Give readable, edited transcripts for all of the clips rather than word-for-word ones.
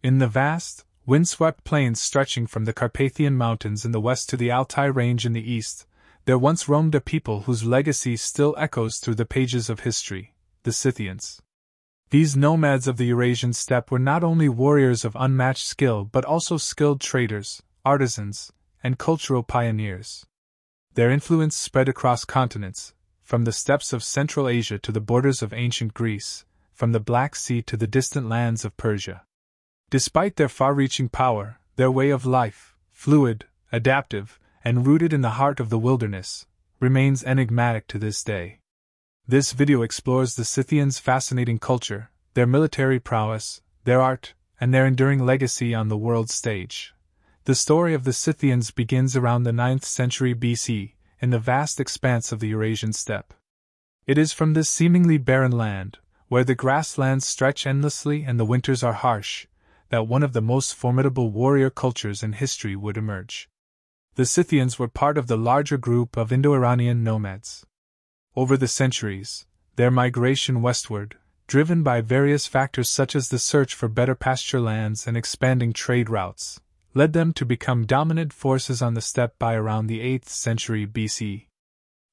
In the vast, windswept plains stretching from the Carpathian Mountains in the west to the Altai Range in the east, there once roamed a people whose legacy still echoes through the pages of history, the Scythians. These nomads of the Eurasian steppe were not only warriors of unmatched skill but also skilled traders, artisans, and cultural pioneers. Their influence spread across continents, from the steppes of Central Asia to the borders of ancient Greece, from the Black Sea to the distant lands of Persia. Despite their far-reaching power, their way of life, fluid, adaptive, and rooted in the heart of the wilderness, remains enigmatic to this day. This video explores the Scythians' fascinating culture, their military prowess, their art, and their enduring legacy on the world stage. The story of the Scythians begins around the 9th century BC, in the vast expanse of the Eurasian steppe. It is from this seemingly barren land, where the grasslands stretch endlessly and the winters are harsh, that one of the most formidable warrior cultures in history would emerge. The Scythians were part of the larger group of Indo-Iranian nomads. Over the centuries, their migration westward, driven by various factors such as the search for better pasture lands and expanding trade routes, led them to become dominant forces on the steppe by around the 8th century BC.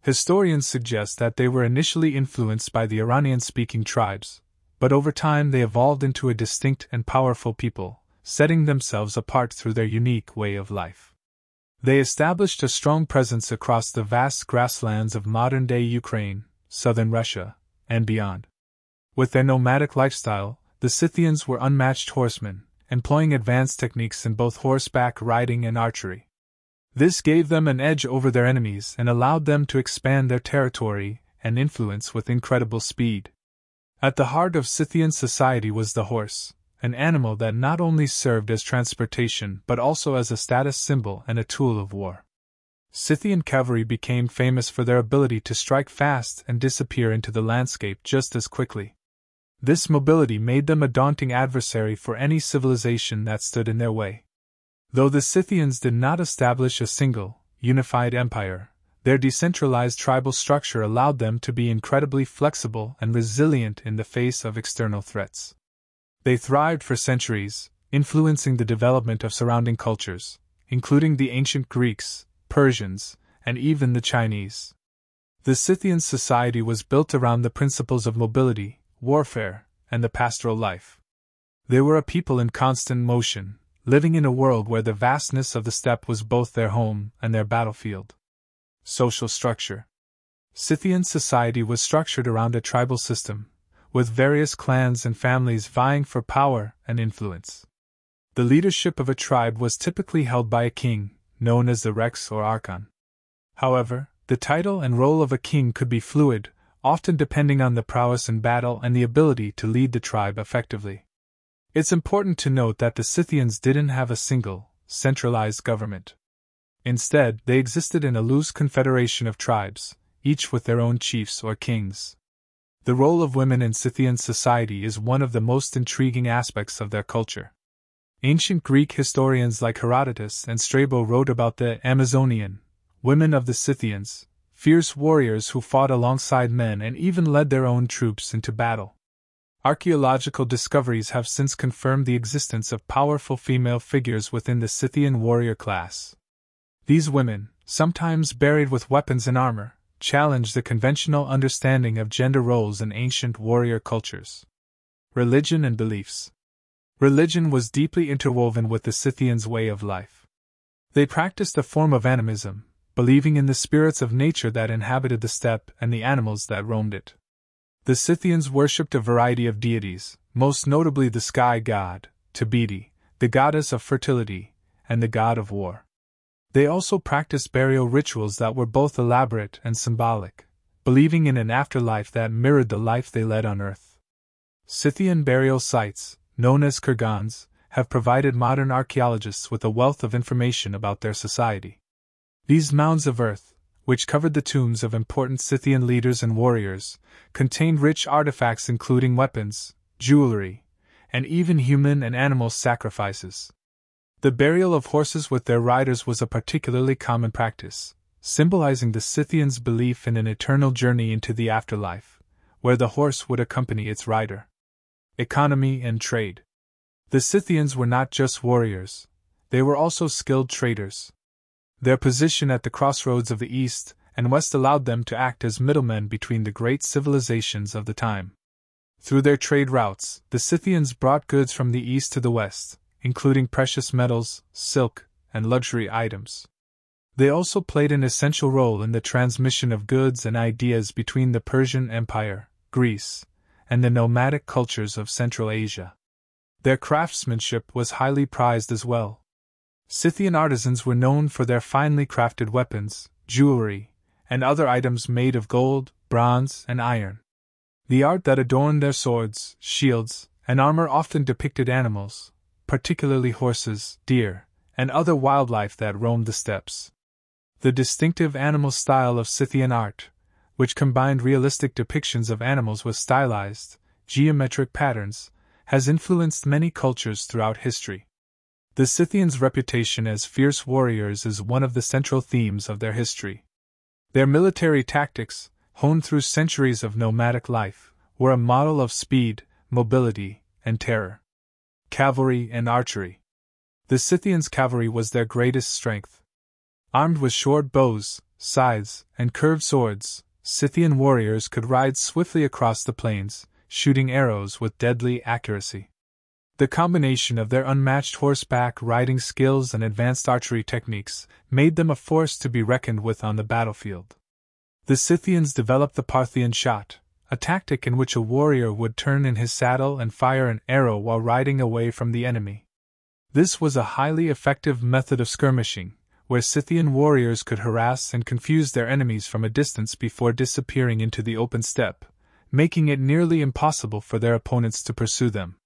Historians suggest that they were initially influenced by the Iranian-speaking tribes, but over time they evolved into a distinct and powerful people, setting themselves apart through their unique way of life. They established a strong presence across the vast grasslands of modern-day Ukraine, southern Russia, and beyond. With their nomadic lifestyle, the Scythians were unmatched horsemen, employing advanced techniques in both horseback riding and archery. This gave them an edge over their enemies and allowed them to expand their territory and influence with incredible speed. At the heart of Scythian society was the horse, an animal that not only served as transportation but also as a status symbol and a tool of war. Scythian cavalry became famous for their ability to strike fast and disappear into the landscape just as quickly. This mobility made them a daunting adversary for any civilization that stood in their way. Though the Scythians did not establish a single, unified empire, their decentralized tribal structure allowed them to be incredibly flexible and resilient in the face of external threats. They thrived for centuries, influencing the development of surrounding cultures, including the ancient Greeks, Persians, and even the Chinese. The Scythian society was built around the principles of mobility, warfare, and the pastoral life. They were a people in constant motion, living in a world where the vastness of the steppe was both their home and their battlefield. Social structure. Scythian society was structured around a tribal system, with various clans and families vying for power and influence. The leadership of a tribe was typically held by a king, known as the rex or archon. However, the title and role of a king could be fluid, often depending on the prowess in battle and the ability to lead the tribe effectively. It's important to note that the Scythians didn't have a single, centralized government. Instead, they existed in a loose confederation of tribes, each with their own chiefs or kings. The role of women in Scythian society is one of the most intriguing aspects of their culture. Ancient Greek historians like Herodotus and Strabo wrote about the Amazonian women of the Scythians, fierce warriors who fought alongside men and even led their own troops into battle. Archaeological discoveries have since confirmed the existence of powerful female figures within the Scythian warrior class. These women, sometimes buried with weapons and armor, challenge the conventional understanding of gender roles in ancient warrior cultures. Religion and beliefs. Religion was deeply interwoven with the Scythians' way of life. They practiced a form of animism, believing in the spirits of nature that inhabited the steppe and the animals that roamed it. The Scythians worshipped a variety of deities, most notably the sky god, Tabidi, the goddess of fertility, and the god of war. They also practiced burial rituals that were both elaborate and symbolic, believing in an afterlife that mirrored the life they led on earth. Scythian burial sites, known as kurgans, have provided modern archaeologists with a wealth of information about their society. These mounds of earth, which covered the tombs of important Scythian leaders and warriors, contained rich artifacts including weapons, jewelry, and even human and animal sacrifices. The burial of horses with their riders was a particularly common practice, symbolizing the Scythians' belief in an eternal journey into the afterlife, where the horse would accompany its rider. Economy and trade. The Scythians were not just warriors, they were also skilled traders. Their position at the crossroads of the East and West allowed them to act as middlemen between the great civilizations of the time. Through their trade routes, the Scythians brought goods from the East to the West, including precious metals, silk, and luxury items. They also played an essential role in the transmission of goods and ideas between the Persian Empire, Greece, and the nomadic cultures of Central Asia. Their craftsmanship was highly prized as well. Scythian artisans were known for their finely crafted weapons, jewelry, and other items made of gold, bronze, and iron. The art that adorned their swords, shields, and armor often depicted animals, particularly horses, deer, and other wildlife that roamed the steppes. The distinctive animal style of Scythian art, which combined realistic depictions of animals with stylized, geometric patterns, has influenced many cultures throughout history. The Scythians' reputation as fierce warriors is one of the central themes of their history. Their military tactics, honed through centuries of nomadic life, were a model of speed, mobility, and terror. Cavalry and archery. The Scythians' cavalry was their greatest strength. Armed with short bows, scythes, and curved swords, Scythian warriors could ride swiftly across the plains, shooting arrows with deadly accuracy. The combination of their unmatched horseback riding skills and advanced archery techniques made them a force to be reckoned with on the battlefield. The Scythians developed the Parthian shot, a tactic in which a warrior would turn in his saddle and fire an arrow while riding away from the enemy. This was a highly effective method of skirmishing, where Scythian warriors could harass and confuse their enemies from a distance before disappearing into the open steppe, making it nearly impossible for their opponents to pursue them.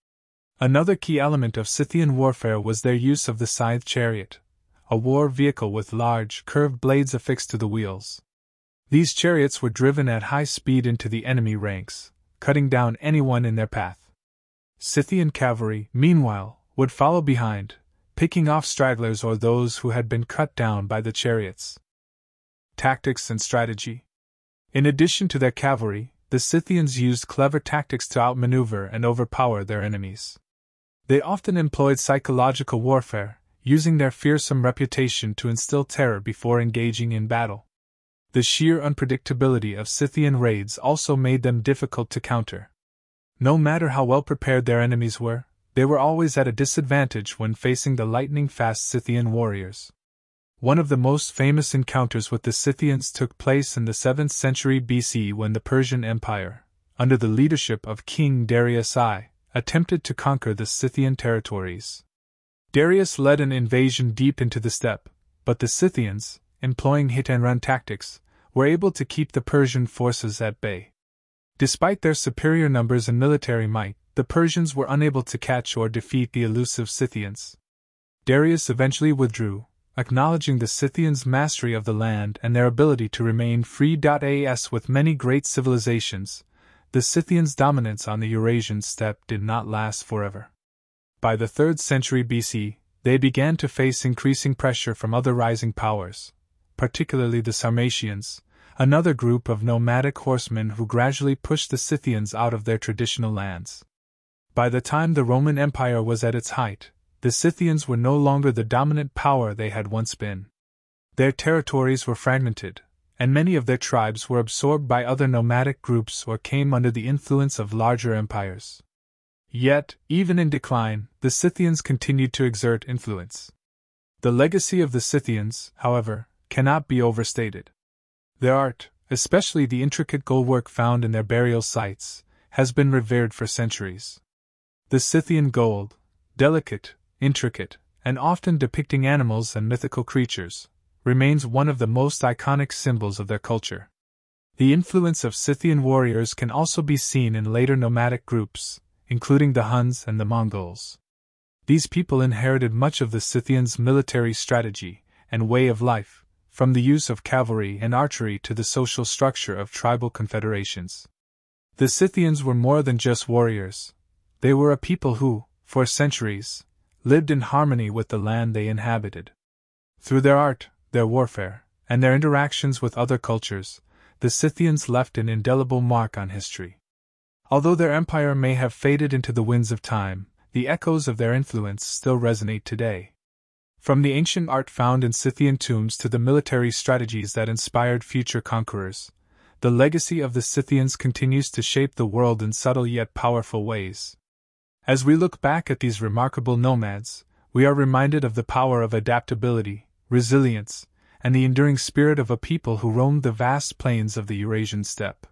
Another key element of Scythian warfare was their use of the scythe chariot, a war vehicle with large, curved blades affixed to the wheels. These chariots were driven at high speed into the enemy ranks, cutting down anyone in their path. Scythian cavalry, meanwhile, would follow behind, picking off stragglers or those who had been cut down by the chariots. Tactics and strategy. In addition to their cavalry, the Scythians used clever tactics to outmaneuver and overpower their enemies. They often employed psychological warfare, using their fearsome reputation to instill terror before engaging in battle. The sheer unpredictability of Scythian raids also made them difficult to counter. No matter how well prepared their enemies were, they were always at a disadvantage when facing the lightning-fast Scythian warriors. One of the most famous encounters with the Scythians took place in the 7th century BC when the Persian Empire, under the leadership of King Darius I, attempted to conquer the Scythian territories. Darius led an invasion deep into the steppe, but the Scythians, employing hit-and-run tactics, were able to keep the Persian forces at bay. Despite their superior numbers and military might, the Persians were unable to catch or defeat the elusive Scythians. Darius eventually withdrew, acknowledging the Scythians' mastery of the land and their ability to remain free. As with many great civilizations, the Scythians' dominance on the Eurasian steppe did not last forever. By the 3rd century BC, they began to face increasing pressure from other rising powers, particularly the Sarmatians, another group of nomadic horsemen who gradually pushed the Scythians out of their traditional lands. By the time the Roman Empire was at its height, the Scythians were no longer the dominant power they had once been. Their territories were fragmented, and many of their tribes were absorbed by other nomadic groups or came under the influence of larger empires. Yet, even in decline, the Scythians continued to exert influence. The legacy of the Scythians, however, cannot be overstated. Their art, especially the intricate goldwork found in their burial sites, has been revered for centuries. The Scythian gold, delicate, intricate, and often depicting animals and mythical creatures, remains one of the most iconic symbols of their culture. The influence of Scythian warriors can also be seen in later nomadic groups, including the Huns and the Mongols. These people inherited much of the Scythians' military strategy and way of life, from the use of cavalry and archery to the social structure of tribal confederations. The Scythians were more than just warriors. They were a people who, for centuries, lived in harmony with the land they inhabited. Through their art, their warfare, and their interactions with other cultures, the Scythians left an indelible mark on history. Although their empire may have faded into the winds of time, the echoes of their influence still resonate today. From the ancient art found in Scythian tombs to the military strategies that inspired future conquerors, the legacy of the Scythians continues to shape the world in subtle yet powerful ways. As we look back at these remarkable nomads, we are reminded of the power of adaptability, resilience, and the enduring spirit of a people who roamed the vast plains of the Eurasian steppe.